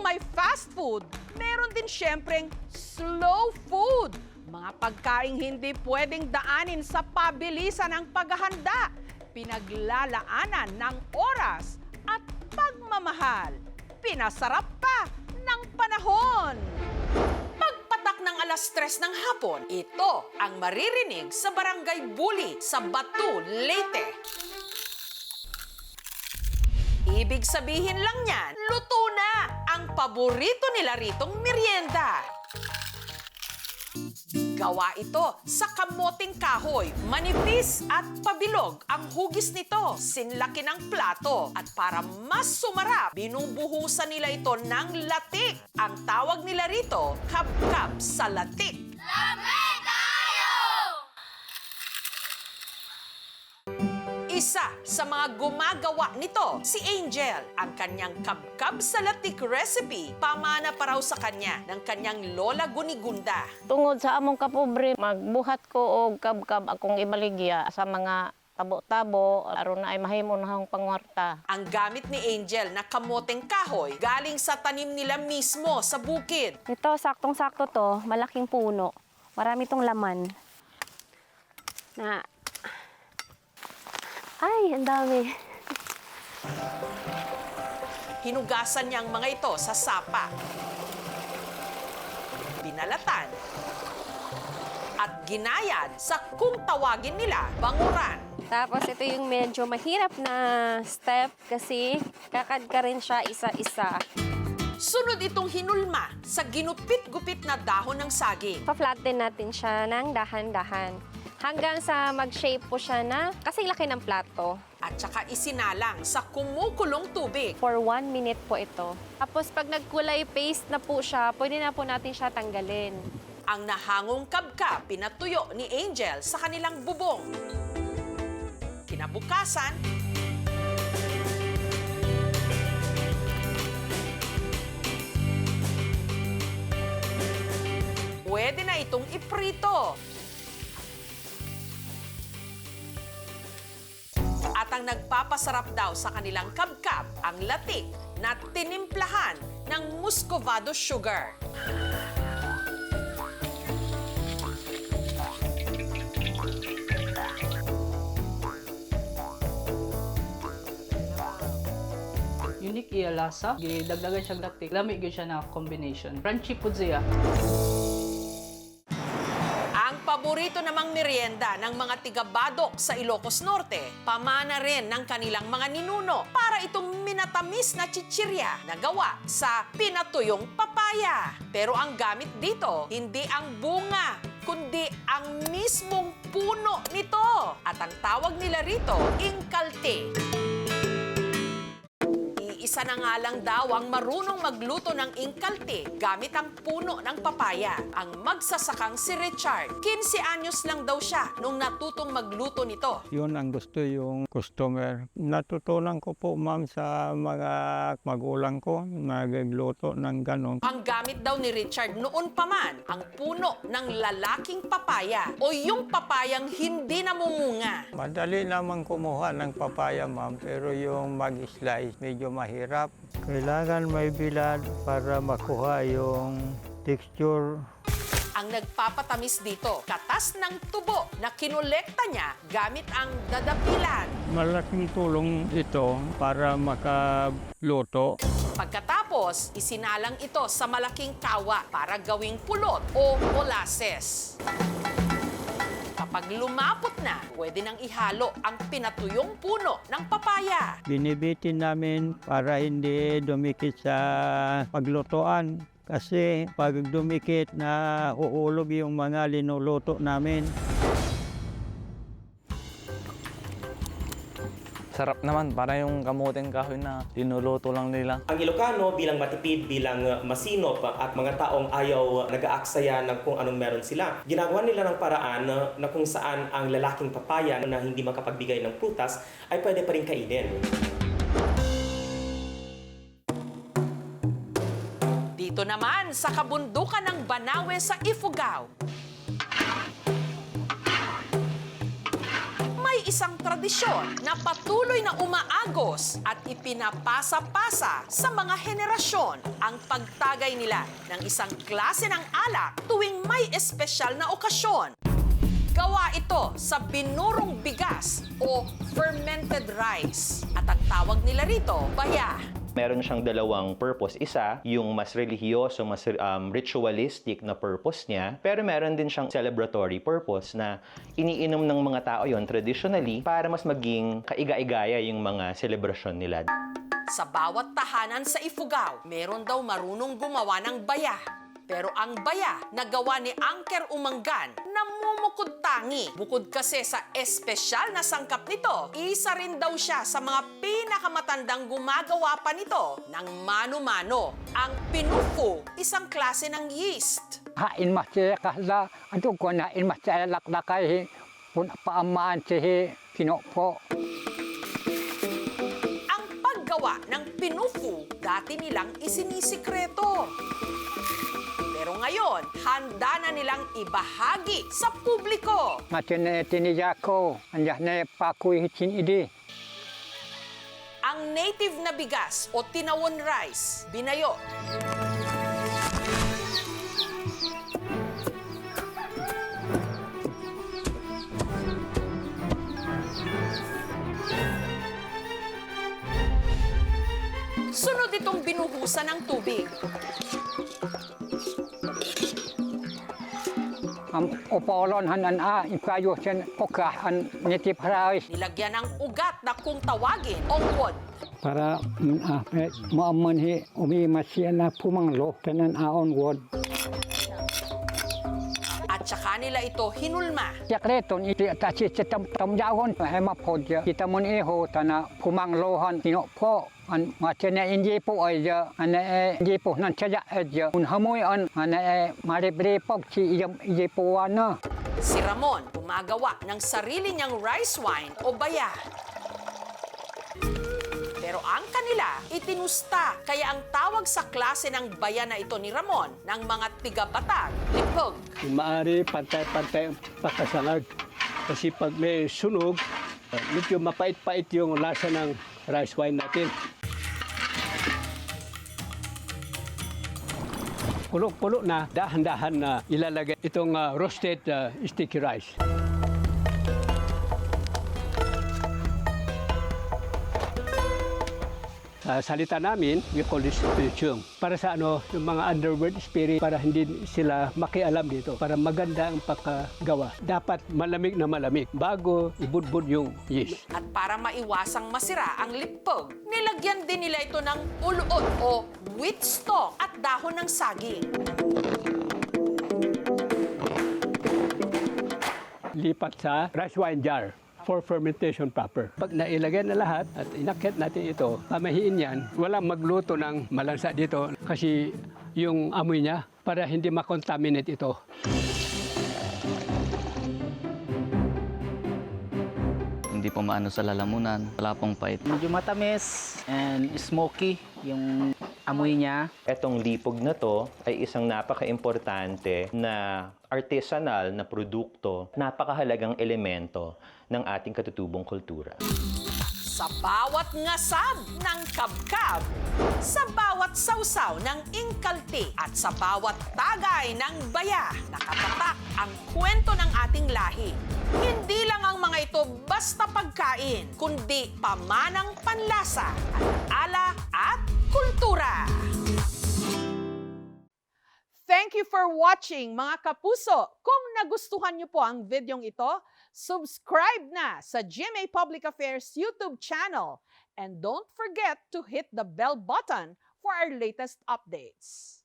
may fast food, meron din syempreng slow food. Mga pagkaing hindi pwedeng daanin sa pabilisan ng paghahanda, pinaglalaanan ng oras at pagmamahal. Pinasarap pa ng panahon. Pagpatak ng alas 3 ng hapon, ito ang maririnig sa Barangay Buli sa Batu, Leyte. Ibig sabihin lang niyan, luto na ang paborito nila ritong merienda. Gawa ito sa kamoting kahoy, manipis at pabilog ang hugis nito. Sinlaki ng plato at para mas sumarap, binubuhusan nila ito ng latik. Ang tawag nila rito, kabkab sa latik. Isa sa mga gumagawa nito, si Angel. Ang kanyang kabkab sa latik recipe, pamana pa raw sa kanya ng kanyang lola Gunigunda. Tungod sa among kapobre, magbuhat ko og kabkab akong ibaligya sa mga tabo-tabo aron na ay mahimo na akong pangwarta. Ang gamit ni Angel na kamoteng kahoy galing sa tanim nila mismo sa bukid. Ito, saktong-sakto to, malaking puno. Marami tong laman. Ay, ang dami. Hinugasan niya ang mga ito sa sapa. Binalatan. At ginayad sa kung tawagin nila, banguran. Tapos ito yung medyo mahirap na step kasi kakad ka rin siya isa-isa. Sunod itong hinulma sa ginupit-gupit na dahon ng saging. Pa-flatten natin siya ng dahan-dahan. Hanggang sa mag-shape po siya na kasing laki ng plato. At saka isinalang sa kumukulong tubig. For 1 minute po ito. Tapos pag nagkulay paste na po siya, pwede na po natin siya tanggalin. Ang nahangong kabkab pinatuyo ni Angel sa kanilang bubong. Kinabukasan, pwede na itong iprito. At ang nagpapasarap daw sa kanilang kabkab, ang latik na tinimplahan ng muscovado sugar. Unique iya lasa, gidagdagan siya latik. Lami gyud siya na combination. Crunchy pud siya. Ang paborito namang merienda ng mga tiga-Badok sa Ilocos Norte, pamana rin ng kanilang mga ninuno para itong minatamis na chichirya na gawa sa pinatuyong papaya. Pero ang gamit dito, hindi ang bunga, kundi ang mismong puno nito. At ang tawag nila rito, ingkalte. Isa na nga lang daw ang marunong magluto ng ingkalte gamit ang puno ng papaya. Ang magsasakang si Richard. 15 anyos lang daw siya nung natutong magluto nito. Yun ang gusto yung customer. Natutunan ko po, ma'am, sa mga magulang ko nagluto ng ganon. Ang gamit daw ni Richard noon pa man ang puno ng lalaking papaya o yung papayang hindi namumunga. Madali naman kumuha ng papaya, ma'am, pero yung mag-slice medyo mahirap. Kailangan may bilad para makuha yung texture. Ang nagpapatamis dito, katas ng tubo na kinolekta niya gamit ang dadapilan. Malaking tulong ito para makaluto. Pagkatapos, isinalang ito sa malaking kawa para gawing pulot o molasses. Kapag lumapot na, pwede nang ihalo ang pinatuyong puno ng papaya. Binibitin namin para hindi dumikit sa paglutuan. Kasi pag dumikit na uulog yung mga linuluto namin. Sarap naman, para yung kamuting kahoy na tinuluto lang nila. Ang Ilocano bilang matipid, bilang masinop at mga taong ayaw nag-aaksaya ng kung anong meron sila, ginagawa nila ng paraan na kung saan ang lalaking papaya na hindi makapagbigay ng prutas ay pwede pa rin kainin. Dito naman sa kabundukan ng Banawe sa Ifugao, may ay isang tradisyon na patuloy na umaagos at ipinapasa-pasa sa mga henerasyon ang pagtagay nila ng isang klase ng alak tuwing may espesyal na okasyon. Gawa ito sa binurong bigas o fermented rice at ang tawag nila rito, baya. Meron siyang dalawang purpose. Isa, yung mas relihiyoso, mas ritualistic na purpose niya. Pero meron din siyang celebratory purpose na iniinom ng mga tao yon traditionally para mas maging kaiga-igaya yung mga selebrasyon nila. Sa bawat tahanan sa Ifugao, meron daw marunong gumawa ng baya. Pero ang baya na gawa ni Angker Umanggan, namumukod tangi. Bukod kasi sa espesyal na sangkap nito, isa rin daw siya sa mga pinakamatandang gumagawa pa nito ng mano-mano. Ang pinufu, isang klase ng yeast. Hain masya kahla, ato ko na in masya laklakay, pun paamaan siya, pinopo. Ang paggawa ng pinufu, dati nilang isinisikreto. Pero ngayon, handa na nilang ibahagi sa publiko. Macam ni tiniya ko, anjah na pakuy hitin idi. Ang native na bigas o tinawon rice, binayo. Sunod itong binuhusan ng tubig. Opolon hanan ipayo sen pokah an nitip harai. Nilagyan ng ugat na kung tawagin, ongwod. Para maaman hi umi masya na pumanglo tanan aon wod. At saka nila ito hinulma. Yakreton iti tachi tam jawon hema podja kita mun eho tana pumanglohan tinopo an macam na inji po ay ana inji po nan caja aja un hamoy an ana maribrepok si inji po ana. Si Ramon gumagawa ng sarili niyang rice wine o baya. Pero ang kanila, itinusta. Kaya ang tawag sa klase ng baya na ito ni Ramon ng mga tiga-Batag, lipog. Maari pantay-pantay ang pagkasalag. Kasi pag may sunog, medyo mapait-pait yung lasa ng rice wine natin. Pulo-pulo na, dahan-dahan na ilalagay itong roasted sticky rice. Salita namin, we call this spirituum. Para sa yung mga underworld spirit, para hindi sila makialam dito, para maganda ang pagkagawa. Dapat malamig na malamig bago ibudbud yung yeast. At para maiwasang masira ang lipog, nilagyan din nila ito ng ulot o wheat stalk at dahon ng saging. Lipat sa rice wine jar for fermentation proper. Pag nailagay na lahat at inakyat natin ito, pamahiin yan, walang magluto ng malansa dito kasi yung amoy niya para hindi makontaminate ito. Hindi po maano sa lalamunan, wala pong pait. Medyo matamis and smoky yung amoy niya. Etong lipog na to ay isang napaka-importante na artisanal na produkto, napakahalagang elemento ng ating katutubong kultura. Sa bawat ngasab ng kabkab, sa bawat sausaw ng ingkalti at sa bawat tagay ng baya, nakatatak ang kwento ng ating lahi. Hindi lang ang mga ito basta pagkain, kundi pamanang panlasa, alaala at kultura. Thank you for watching, mga kapuso. Kung nagustuhan niyo po ang videong ito, subscribe na sa GMA Public Affairs YouTube channel. And don't forget to hit the bell button for our latest updates.